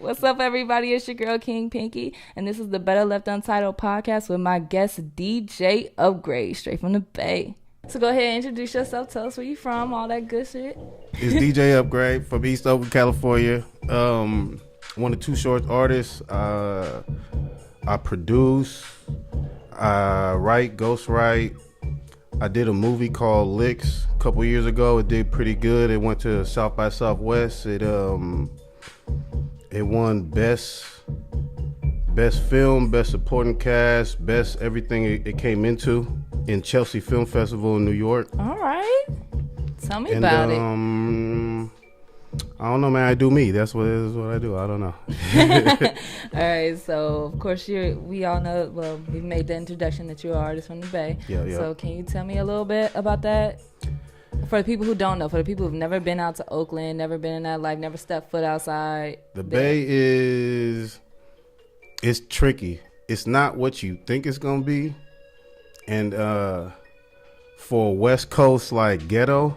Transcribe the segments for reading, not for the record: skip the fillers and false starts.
What's up, everybody? It's your girl, King Pinky, and this is the Better Left Untitled podcast with my guest, DJ Upgrade, straight from the Bay. So go ahead and introduce yourself. Tell us where you from, all that good shit. It's DJ Upgrade from East Oakland, California. One of Too Short artists. I produce, I write, ghostwrite. I did a movie called Licks a couple years ago. It did pretty good. It went to South by Southwest. It won best film, best supporting cast, best everything it came into in Chelsea Film Festival in New York. All right. Tell me about it. I don't know, man. I do me. That's what I do. I don't know. All right. So, of course, we all know, well, we made the introduction that you're an artist from the Bay. Yeah. So, can you tell me a little bit about that? For the people who don't know, for the people who've never been out to Oakland, never been in that life, never stepped foot outside. The Bay it's tricky. It's not what you think it's going to be. And for West Coast, like, ghetto,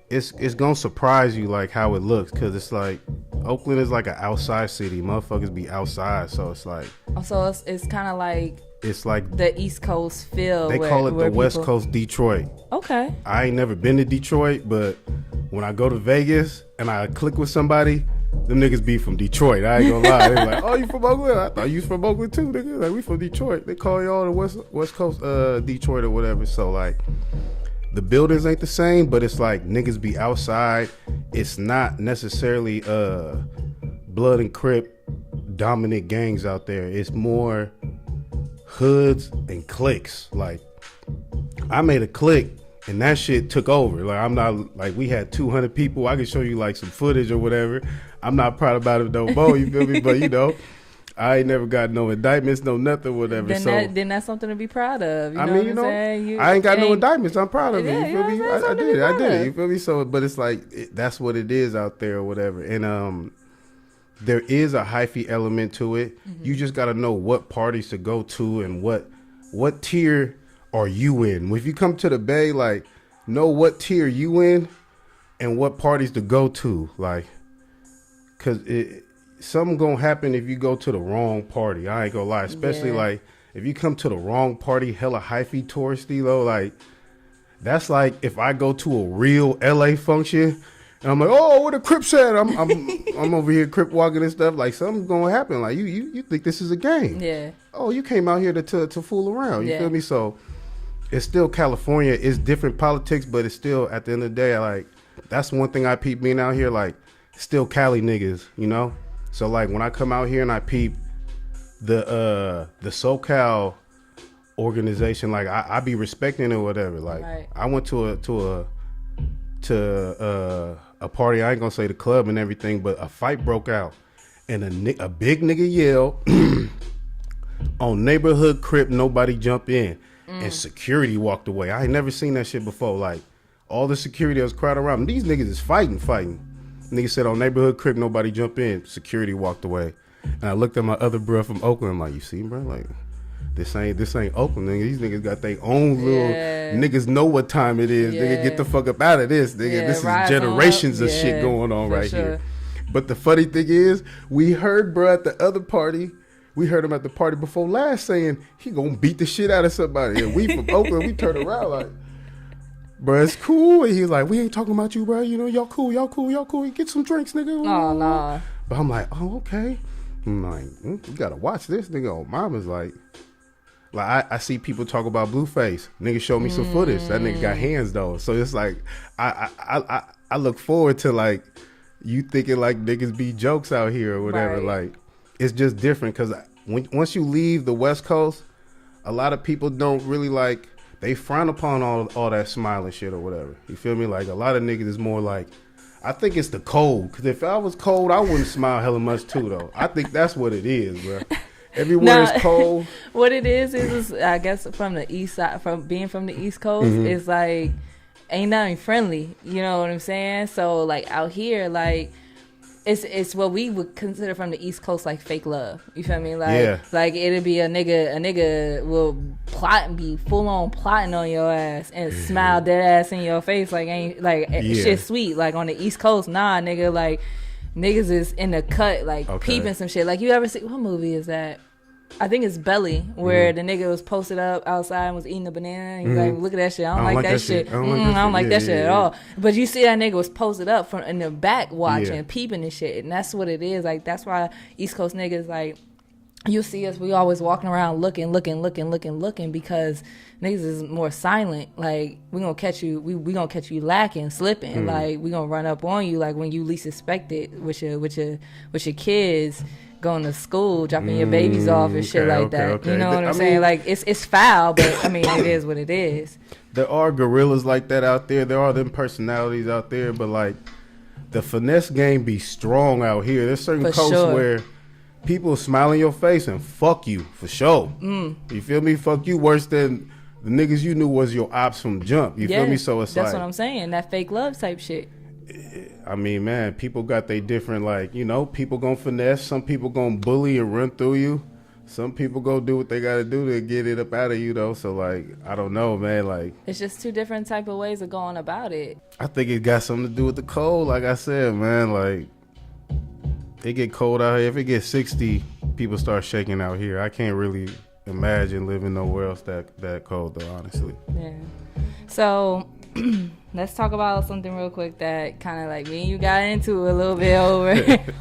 it's going to surprise you, like, how it looks. Because it's like, Oakland is like an outside city. Motherfuckers be outside. So it's like... So it's kind of like... It's like... The East Coast feel. They call it the West Coast Detroit. Okay. I ain't never been to Detroit, but when I go to Vegas and I click with somebody, them niggas be from Detroit. I ain't gonna lie. They like, oh, you from Oakland? I thought you was from Oakland too, nigga. Like, we from Detroit. They call y'all the West Coast Detroit or whatever. So, like, the buildings ain't the same, but it's like niggas be outside. It's not necessarily blood and Crip dominant gangs out there. It's more hoods and cliques. Like, I made a clique and that shit took over. Like, I'm not, like, we had 200 people. I can show you like some footage or whatever. I'm not proud about it no more, you feel me? But you know, I ain't never got no indictments, no nothing, whatever. Then that's something to be proud of. I mean, I ain't got no indictments. I'm proud of it. You feel me? I did it. You feel me? So, but it's like, that's what it is out there or whatever. And there is a hyphy element to it. Mm-hmm. You just got to know what parties to go to and what tier are you in. If you come to the Bay, like, know what tier you in and what parties to go to. Like, because something going to happen if you go to the wrong party. I ain't going to lie. Especially, like, if you come to the wrong party, hella hyphy touristy, though, like, that's like if I go to a real LA function and I'm like, oh, where the Crips at? I'm over here Crip walking and stuff. Like, something's gonna happen. Like, you think this is a game? Yeah. Oh, you came out here to fool around. You feel me? So it's still California. It's different politics, but it's still, at the end of the day, like, that's one thing I peep being out here. Like, still Cali niggas, you know. So, like, when I come out here and I peep the SoCal organization, like, I be respecting it or whatever. Like, right. I went to a party. I ain't gonna say the club and everything, but a fight broke out and a big nigga yelled on neighborhood Crip, nobody jump in, and security walked away. I ain't never seen that shit before. Like, all the security was crowded around. These niggas is fighting. Nigga said on neighborhood Crip, nobody jump in, security walked away. And I looked at my other bro from Oakland. I'm like, you see, bro, like, this ain't Oakland, nigga. These niggas got their own little niggas know what time it is. Nigga, get the fuck up out of this, nigga. This is generations of shit going on right here. But the funny thing is, we heard bro at the other party. We heard him at the party before last saying he gonna beat the shit out of somebody. And we from Oakland, we turned around like, bro, it's cool. And he's like, we ain't talking about you, bro. You know, y'all cool. Get some drinks, nigga. Oh, nah. But I'm like, oh, okay. I'm like, you gotta watch this, nigga. Oh, mama's like I see people talk about Blueface. Nigga showed me some footage. That nigga got hands though. So it's like I look forward to, like, you thinking like niggas be jokes out here or whatever. Right. Like, it's just different because once you leave the West Coast, a lot of people don't really like. They frown upon all that smiling shit or whatever. You feel me? Like, a lot of niggas is more like, I think it's the cold. Because if I was cold, I wouldn't smile hella much too though. I think that's what it is, bro. Everywhere is cold. What it is I guess from the east side, from being from the East Coast, it's like ain't nothing friendly. You know what I'm saying? So, like, out here, like, it's what we would consider from the East Coast like fake love. You feel me? Like, like, it'd be a nigga will plot and be full on plotting on your ass and smile dead ass in your face like ain't like shit sweet. Like, on the East Coast, nah, nigga, like, niggas is in the cut, like peeping some shit. Like, you ever see, what movie is that? I think it's Belly, where the nigga was posted up outside and was eating a banana. He's like, look at that shit. I don't like that shit. I don't like that shit at all. But you see that nigga was posted up from in the back watching, peeping and shit. And that's what it is. Like, that's why East Coast niggas, like, you see us, we always walking around looking, because niggas is more silent. Like, we gonna catch you, we gonna catch you lacking, slipping. Like, we gonna run up on you, like, when you least expect it, with your kids going to school, dropping your babies off and shit like that. You know what I'm saying? Like, it's foul, but I mean, it is what it is. There are gorillas like that out there. There are them personalities out there, but like, the finesse game be strong out here. There's certain coasts where people smile in your face and fuck you for sure. You feel me? Fuck you worse than the niggas you knew was your ops from jump. You feel me? So it's that's what I'm saying. That fake love type shit. I mean, man, people got they different, like, you know, people gonna finesse. Some people gonna bully and run through you. Some people go do what they gotta do to get it up out of you, though. So, like, I don't know, man. Like, it's just two different type of ways of going about it. I think it got something to do with the cold. Like I said, man, like, it get cold out here. If it gets 60, people start shaking out here. I can't really imagine living nowhere else that cold, though, honestly. Yeah. So let's talk about something real quick that kind of like me and you got into a little bit over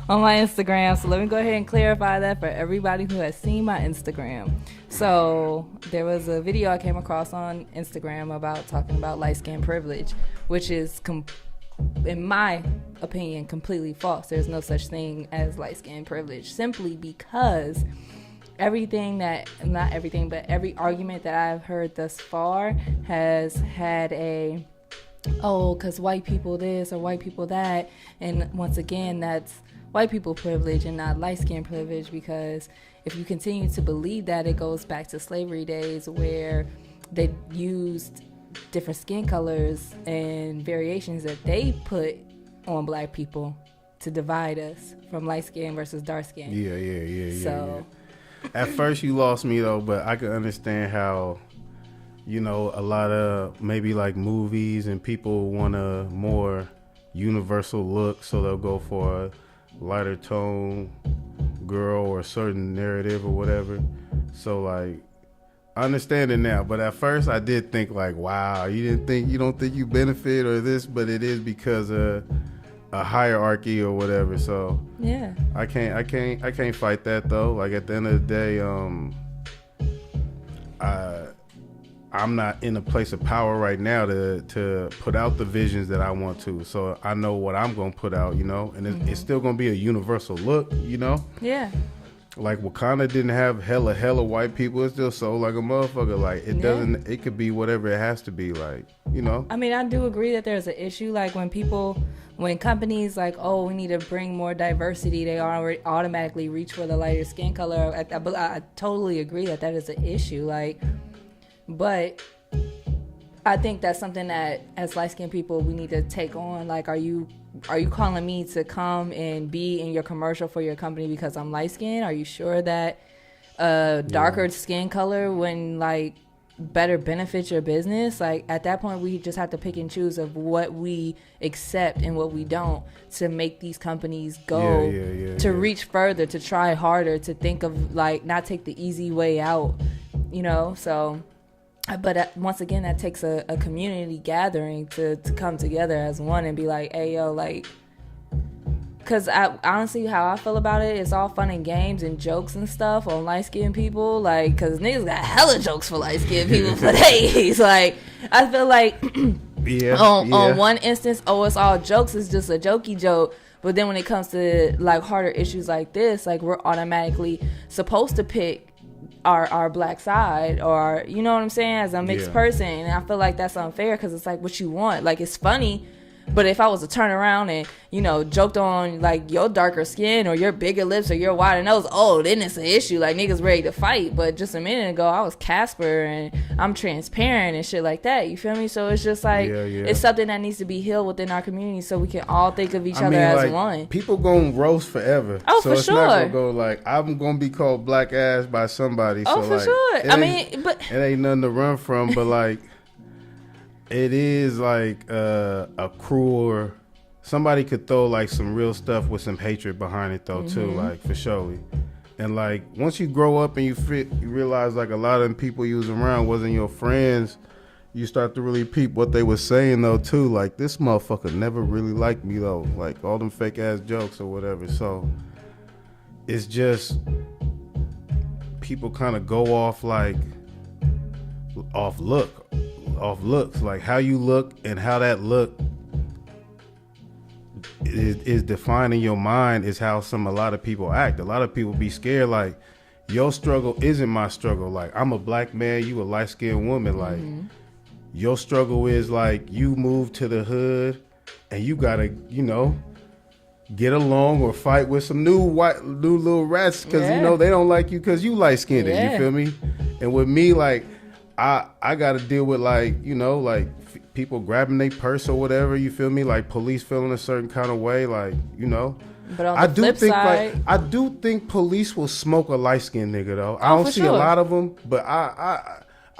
on my Instagram. So let me go ahead and clarify that for everybody who has seen my Instagram. So there was a video I came across on Instagram about talking about light skin privilege, which is in my opinion, completely false. There's no such thing as light skin privilege, simply because every argument that I've heard thus far has had because white people this or white people that. And once again, that's white people privilege and not light skin privilege, because if you continue to believe that, it goes back to slavery days where they used different skin colors and variations that they put on black people to divide us from light skin versus dark skin. Yeah. So at first you lost me though, but I could understand how, you know, a lot of maybe like movies and people want a more universal look, so they'll go for a lighter tone girl or a certain narrative or whatever. So like, I understand it now, but at first I did think like, wow, you don't think you benefit or this, but it is because of a hierarchy or whatever. So yeah, I can't fight that though. Like, at the end of the day, I'm not in a place of power right now to put out the visions that I want to. So I know what I'm gonna put out, you know, and it's still gonna be a universal look, you know. Yeah. Like, Wakanda didn't have hella white people. It's still so like a motherfucker. Like, it doesn't. It could be whatever it has to be. Like, you know. I mean, I do agree that there's an issue. Like, when companies like, oh, we need to bring more diversity, they already automatically reach for the lighter skin color. I totally agree that is an issue. Like, but I think that's something that as light skinned people we need to take on. Like, are you calling me to come and be in your commercial for your company because I'm light skinned? Are you sure that darker skin color when like better benefits your business? Like, at that point we just have to pick and choose of what we accept and what we don't, to make these companies go to reach further, to try harder, to think of like not take the easy way out, you know. So but once again, that takes a community gathering to come together as one and be like, hey, yo, like, because honestly, how I feel about it, it's all fun and games and jokes and stuff on light-skinned people. Like, because niggas got hella jokes for light-skinned people for days. Like, I feel like on one instance, it's all jokes. It's just a jokey joke. But then when it comes to, like, harder issues like this, like, we're automatically supposed to pick our black side, or you know what I'm saying, as a mixed person. And I feel like that's unfair, because it's like what you want. Like, it's funny, but if I was to turn around and, you know, joked on like your darker skin or your bigger lips or your wider nose, then it's an issue. Like, niggas ready to fight. But just a minute ago I was Casper and I'm transparent and shit like that, you feel me? So it's just like it's something that needs to be healed within our community, so we can all think of each other as like, one. People gonna roast forever. So for it's sure. Not gonna go like, I'm gonna be called black ass by somebody. So for like, sure. I mean, but it ain't nothing to run from. But like, it is like a cruel somebody could throw like some real stuff with some hatred behind it though too, like for sure. And like once you grow up and you realize like a lot of them people you was around wasn't your friends, you start to really peep what they were saying though too. Like this motherfucker never really liked me though, like all them fake ass jokes or whatever. So it's just people kind of go off like off looks, like how you look and how that look is defining your mind is how a lot of people act. A lot of people be scared like your struggle isn't my struggle. Like I'm a black man, you a light-skinned woman. Like your struggle is like you moved to the hood and you gotta, you know, get along or fight with some new little rats because you know they don't like you because you light-skinned. You feel me? And with me, like I gotta deal with like, you know, like people grabbing their purse or whatever, you feel me? Like police feeling a certain kind of way, like, you know. But on the flip side, I do think police will smoke a light-skinned nigga though. I don't see a lot of them, but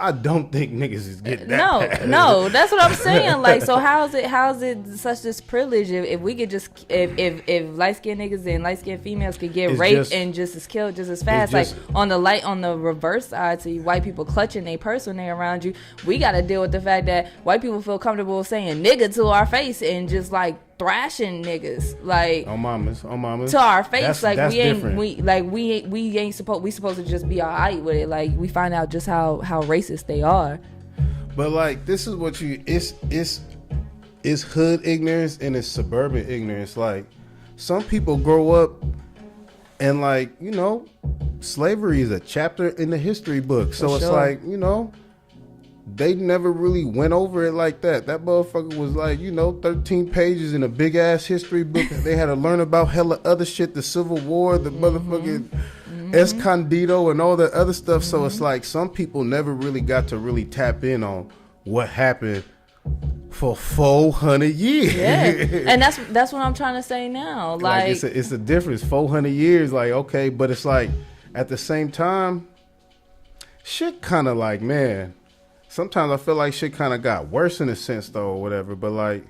I don't think niggas is getting that bad. No, that's what I'm saying. Like, so how's it such this privilege if we could just if light skinned niggas and light skinned females could get raped and just as killed just as fast? Like on the reverse side, to white people clutching their purse when they're around you, we got to deal with the fact that white people feel comfortable saying nigga to our face and just like thrashing niggas like on mamas to our face. Like that's different. we ain't supposed to just be alright with it. Like we find out just how racist they are. But like this is what it's hood ignorance and it's suburban ignorance. Like some people grow up and like, you know, slavery is a chapter in the history book. So it's like, you know, they never really went over it like that. That motherfucker was like, you know, 13 pages in a big ass history book. They had to learn about hella other shit, the Civil War, the motherfucking Escondido and all that other stuff. So it's like some people never really got to really tap in on what happened for 400 years. Yeah, and that's what I'm trying to say now. Like it's a difference. 400 years, like, okay, but it's like at the same time, shit kind of like, man, sometimes I feel like shit kind of got worse in a sense though, or whatever. But like,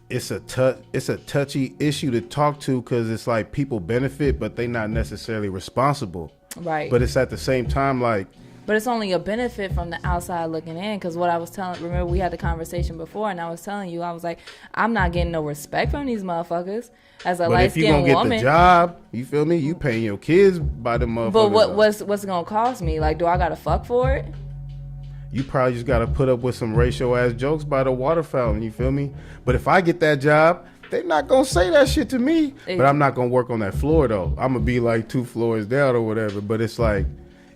it's a touchy issue to talk to because it's like people benefit, but they not necessarily responsible. Right. But it's at the same time like. But it's only a benefit from the outside looking in, because what I was remember we had the conversation before, and I was telling you, I was like, I'm not getting no respect from these motherfuckers as a light skinned woman. But if you gonna get the job, you feel me? You paying your kids by the motherfuckers. But what's it gonna cost me? Like, do I gotta fuck for it? You probably just gotta put up with some racial ass jokes by the water fountain, you feel me? But if I get that job, they're not gonna say that shit to me. But I'm not gonna work on that floor though. I'm gonna be like 2 floors down or whatever. But it's like,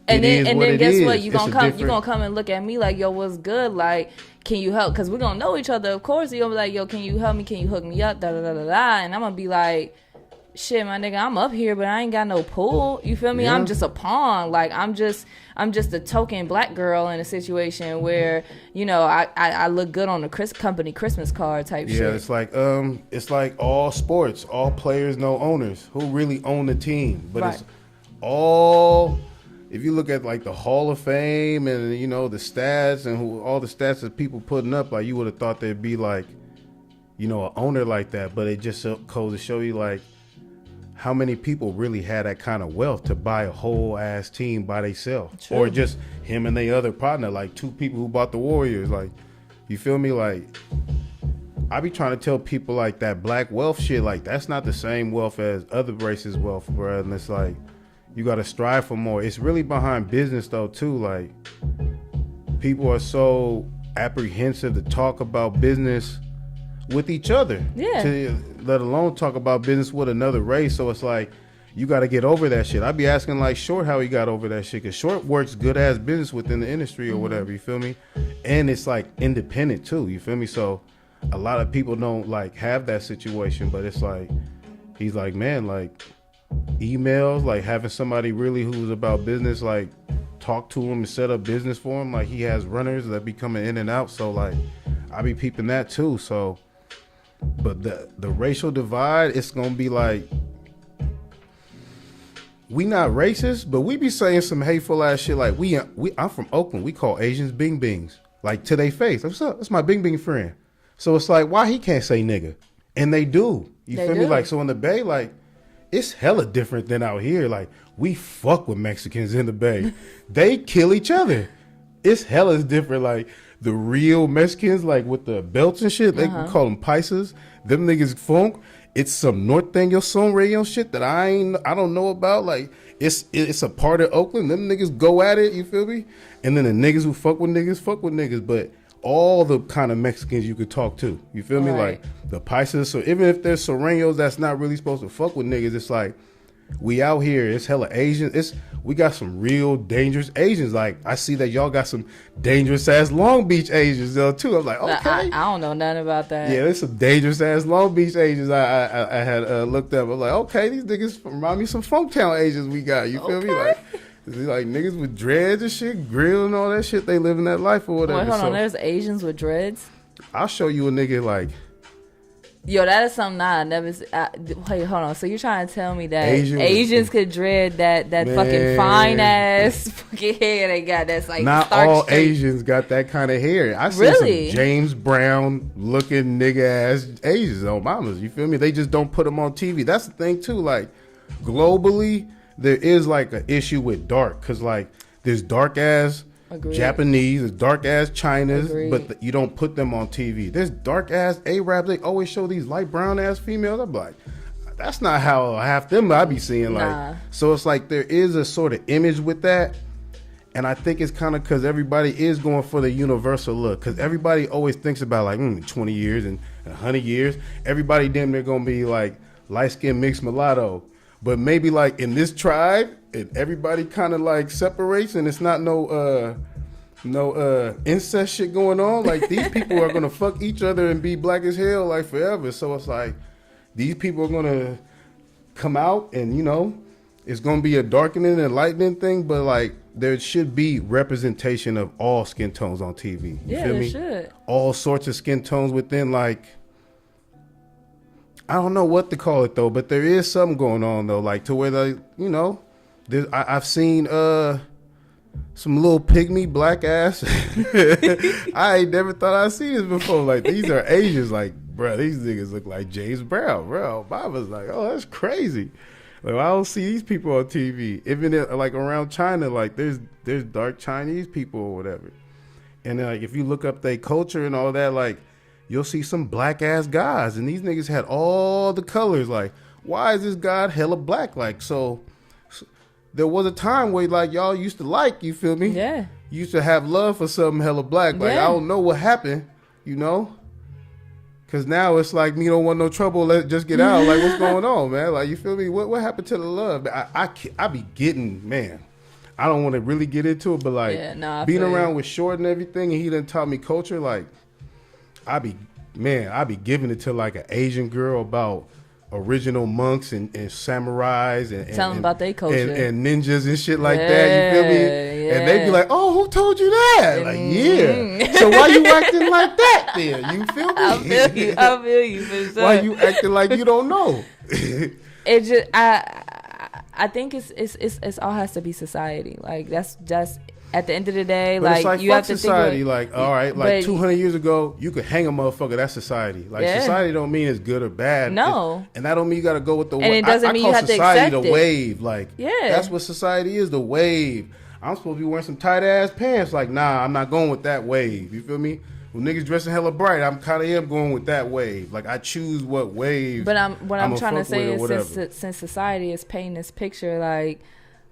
and then guess what? You gonna come and look at me like, yo, what's good? Like, can you help? Because we're gonna know each other, of course. You're gonna be like, yo, can you help me? Can you hook me up? Da da da da da. And I'm gonna be like, shit, my nigga, I'm up here, but I ain't got no pull. You feel me? Yeah. I'm just a pawn. Like I'm just a token black girl in a situation where, you know, I look good on the company Christmas card type shit. Yeah, it's like all sports, all players, no owners. Who really own the team? But It's all. If you look at like the Hall of Fame and, you know, the stats and all the stats that people putting up, like you would have thought there'd be like, you know, an owner like that. But it just goes to show you like how many people really had that kind of wealth to buy a whole ass team by themselves, or just him and their other partner, like 2 people who bought the Warriors. Like, you feel me? Like, I be trying to tell people like that black wealth shit, like that's not the same wealth as other races' wealth, bro. And it's like, you got to strive for more. It's really behind business though too. Like, people are so apprehensive to talk about business with each other, let alone talk about business with another race. So it's like, you got to get over that shit. I be asking like Short how he got over that shit, because Short works good ass business within the industry or whatever, you feel me? And it's like independent too, you feel me? So a lot of people don't like have that situation, but it's like, he's like, man, like emails, like having somebody really who's about business, like talk to him and set up business for him. Like, he has runners that be coming in and out. So like, I be peeping that too. So, but the racial divide, it's gonna be like, we not racist, but we be saying some hateful ass shit. Like I'm from Oakland. We call Asians bing bings, like to their face. What's up? That's my bing bing friend. So it's like, why he can't say nigga? And they do. You They feel me? do. Like, so in the Bay, like, it's hella different than out here. Like, we fuck with Mexicans in the Bay. They kill each other. It's hella different. Like, the real Mexicans, like, with the belts and shit, they call them paisas. Them niggas funk. It's some Norteño son rayon shit that I don't know about. Like, it's a part of Oakland. Them niggas go at it, you feel me? And then the niggas who fuck with niggas. But all the kind of Mexicans you could talk to, you feel me? Right. Like, the paisas. So even if there's Sureños that's not really supposed to fuck with niggas, it's like, we out here, it's hella Asians. We got some real dangerous Asians. Like, I see that y'all got some dangerous ass Long Beach Asians though too. I'm like, okay. I don't know nothing about that. Yeah, there's some dangerous ass Long Beach Asians I had looked up. I was like, okay, these niggas remind me of some Funktown Asians we got. You feel me? Like niggas with dreads and shit, grill and all that shit. They living that life or whatever. Wait, hold on. There's Asians with dreads. I'll show you a nigga like. Yo, that is something I never. Wait, hold on. So you're trying to tell me that Asians could dread that fucking fine ass fucking hair they got? That's like not all straight. Asians got that kind of hair. I see some James Brown looking nigga ass Asians, Obamas. You feel me? They just don't put them on TV. That's the thing too. Like globally, there is like an issue with dark because like there's dark ass. Agreed. Japanese, there's dark ass Chinas, but you don't put them on TV. There's dark ass Arabs. They always show these light brown ass females. I'm like, that's not how half them I be seeing. Like, so it's like there is a sort of image with that, and I think it's kind of because everybody is going for the universal look. Because everybody always thinks about like 20 years and 100 years, everybody damn near gonna be like light skinned mixed mulatto. But maybe like in this tribe, everybody kind of like separates, and it's not no incest shit going on. Like these people are gonna fuck each other and be black as hell like forever. So it's like these people are gonna come out, and you know, it's gonna be a darkening and lightening thing. But like there should be representation of all skin tones on TV. You feel me? Should. All sorts of skin tones within like. I don't know what to call it though, but there is something going on though, like to where the I've seen some little pygmy black ass. I ain't never thought I'd see this before. Like these are Asians, like bro, these niggas look like James Brown, bro. Obama's like, oh, that's crazy. Like I don't see these people on TV, even like around China. Like there's dark Chinese people or whatever, and then, like if you look up their culture and all that, like. You'll see some black ass guys, and these niggas had all the colors. Like, why is this god hella black? Like, so there was a time where like y'all used to like, you feel me? Yeah. You used to have love for something hella black. Like, I don't know what happened, you know? Cause now it's like me don't want no trouble. Let's just get out. Like, what's going on, man? Like, you feel me? What happened to the love? I be getting, man. I don't want to really get into it, but like being around with Short and everything, and he done taught me culture, like. I be giving it to like an Asian girl about original monks and samurais and tell them about their culture and ninjas and shit like that. You feel me? Yeah. And they be like, "Oh, who told you that?" Like, yeah. So why you acting like that then? You feel me? I feel you for sure. Why you acting like you don't know? It just I think it's all has to be society. Like that's just. At the end of the day, but like you have to society, think like all right, like 200 years ago, you could hang a motherfucker. That's society. Like society don't mean it's good or bad. No, and that don't mean you got to go with the. And it doesn't mean you have to accept the wave. Like that's what society is. The wave. I'm supposed to be wearing some tight ass pants. Like nah, I'm not going with that wave. You feel me? When niggas dressing hella bright, I'm kind of am going with that wave. Like I choose what wave. But what I'm trying to say is since society is painting this picture,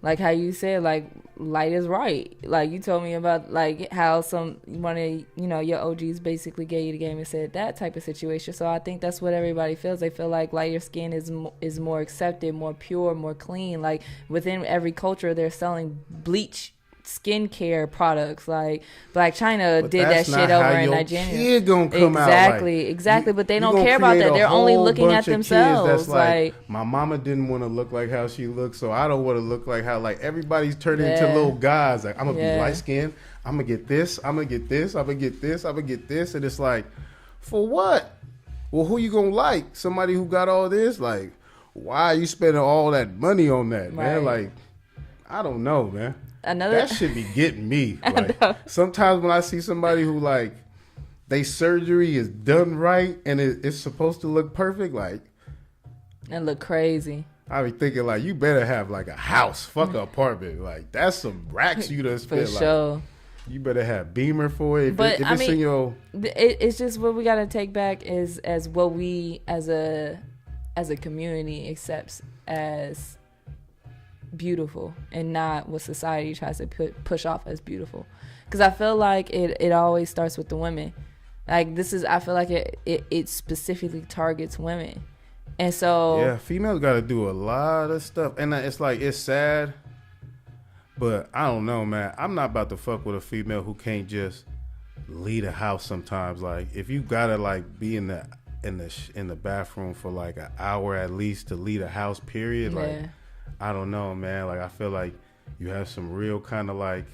like how you said, like light is right. Like you told me about like how one of your OGs basically gave you the game and said that type of situation. So I think that's what everybody feels. They feel like lighter skin is more accepted, more pure, more clean. Like within every culture, they're selling bleach skincare products. Like Black China did that shit over in Nigeria. Kid gonna come exactly. But they don't care about that. They're only looking at themselves. Like my mama didn't want to look like how she looks, so I don't want to look like how. Like everybody's turning into little guys. Like I'm gonna be light skinned. I'm gonna get this. I'm gonna get this. I'm gonna get this. I'm gonna get this. And it's like, for what? Well, who you gonna like? Somebody who got all this? Like, why are you spending all that money on that, man? Like, I don't know, man. That should be getting me. Like, sometimes when I see somebody who like they surgery is done right and it's supposed to look perfect, like and look crazy. I be thinking like you better have like a house, fuck an apartment. Like that's some racks you done spent. For sure. Like, you better have Beamer for it. But if it's in your, it's just what we gotta take back is as what we as a community accepts as beautiful and not what society tries to push off as beautiful. Because I feel like it always starts with the women. Like I feel like it specifically targets women. And so yeah, females got to do a lot of stuff, and it's like it's sad, but I don't know, man. I'm not about to fuck with a female who can't just leave a house sometimes. Like if you gotta like be in the bathroom for like an hour at least to leave a house, period. Like I don't know, man. Like I feel like you have some real kind of like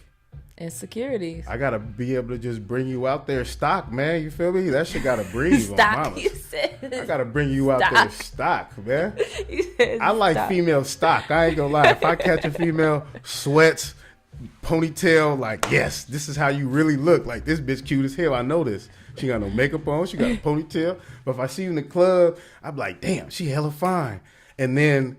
insecurities. I gotta be able to just bring you out there stock, man. You feel me? That shit gotta breathe. Stock, you said. I gotta bring you out there stock, man. You said I like stock. female stock. I ain't gonna lie. If I catch a female sweats, ponytail, like yes, this is how you really look. Like this bitch cute as hell. I know this. She got no makeup on. She got a ponytail. But if I see you in the club, I'm like, damn, she hella fine. And then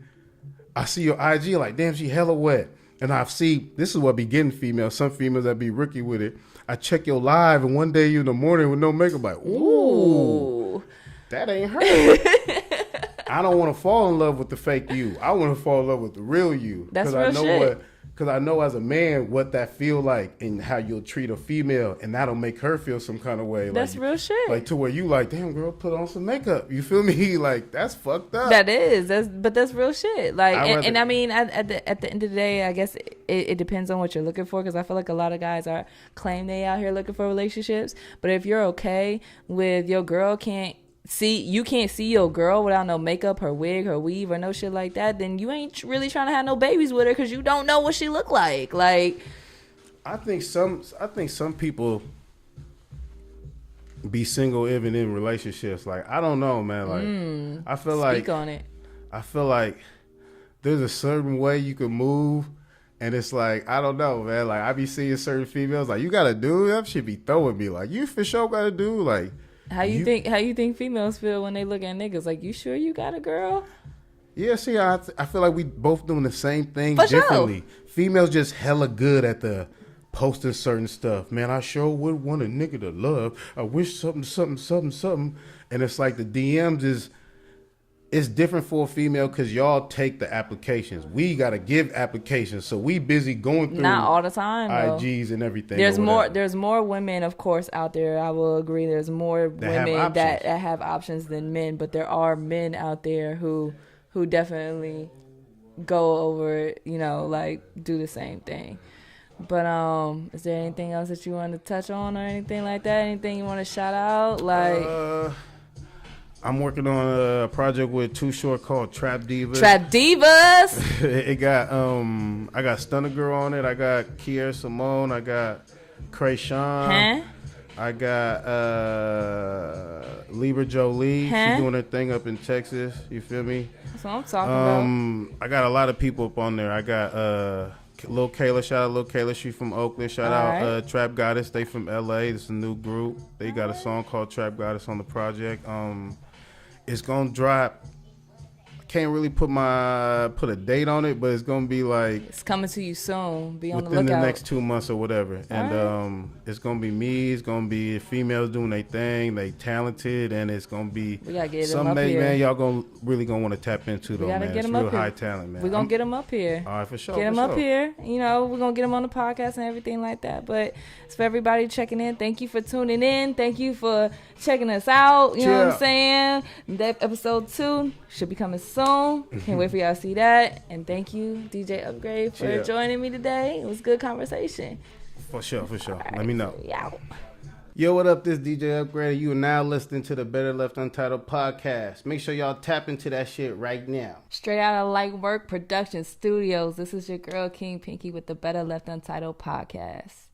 I see your IG, like, damn, she hella wet. And I see, this is what be getting females. Some females that be rookie with it. I check your live, and one day you in the morning with no makeup, like, ooh, that ain't her. I don't want to fall in love with the fake you. I want to fall in love with the real you. That's real shit. Because I know as a man what that feel like and how you'll treat a female, and that'll make her feel some kind of way. That's like, real shit. Like to where you like, damn girl, put on some makeup. You feel me? Like that's fucked up. That is. That's real shit. Like, and I mean, at the end of the day, I guess it depends on what you're looking for. Because I feel like a lot of guys claim they out here looking for relationships. But if you're okay with your girl you can't see your girl without no makeup, her wig, her weave, or no shit like that, then you ain't really trying to have no babies with her because you don't know what she look like. Like, I think some people be single even in relationships. Like, I don't know, man. Like, I feel like speak on it. I feel like there's a certain way you can move, and it's like I don't know, man. Like, I be seeing certain females like, you got a dude, that shit be throwing me. Like, you for sure got a dude, like. How you think females feel when they look at niggas? Like, you sure you got a girl? Yeah, see, I feel like we both doing the same thing for differently. Sure. Females just hella good at the posting certain stuff. Man, I sure would want a nigga to love. I wish something. And it's like the DMs it's different for a female because y'all take the applications. We got to give applications. So we busy going through not all the time, IGs and everything. There's more women, of course, out there. I will agree. There's more women that have options than men. But there are men out there who definitely go over, like do the same thing. But is there anything else that you want to touch on or anything like that? Anything you want to shout out? Like... I'm working on a project with Too Short called Trap Divas. Trap Divas. It got I got Stunner Girl on it. I got Kiera Simone. I got Krayshawn. I got Libra Jolie. She's doing her thing up in Texas. You feel me? That's what I'm talking about. I got a lot of people up on there. I got Lil Kayla. Shout out Lil Kayla. She from Oakland. Shout out Trap Goddess. They from LA. It's a new group. They got a song called Trap Goddess on the project. It's gonna drop. I can't really put a date on it, but it's gonna be like it's coming to you soon. Be on the lookout. Within the next 2 months or whatever. And it's gonna be me. It's gonna be females doing their thing. They talented, and it's gonna be we gotta get them up here. Man, y'all really gonna want to tap into though, man. It's real high talent, man. We're gonna get them up here. All right, for sure. Get them up here. We're gonna get them on the podcast and everything like that. But it's for everybody checking in. Thank you for tuning in. Thank you for checking us out. You know what I'm saying? That episode 2 should be coming soon. Can't wait for y'all to see that. And thank you, DJ Upgrade, for joining me today. It was a good conversation. For sure. Right. Let me know. Yeah. Yo, what up? This DJ Upgrade. You are now listening to the Better Left Untitled podcast. Make sure y'all tap into that shit right now. Straight out of LightWork Production Studios. This is your girl, King Pinky, with the Better Left Untitled podcast.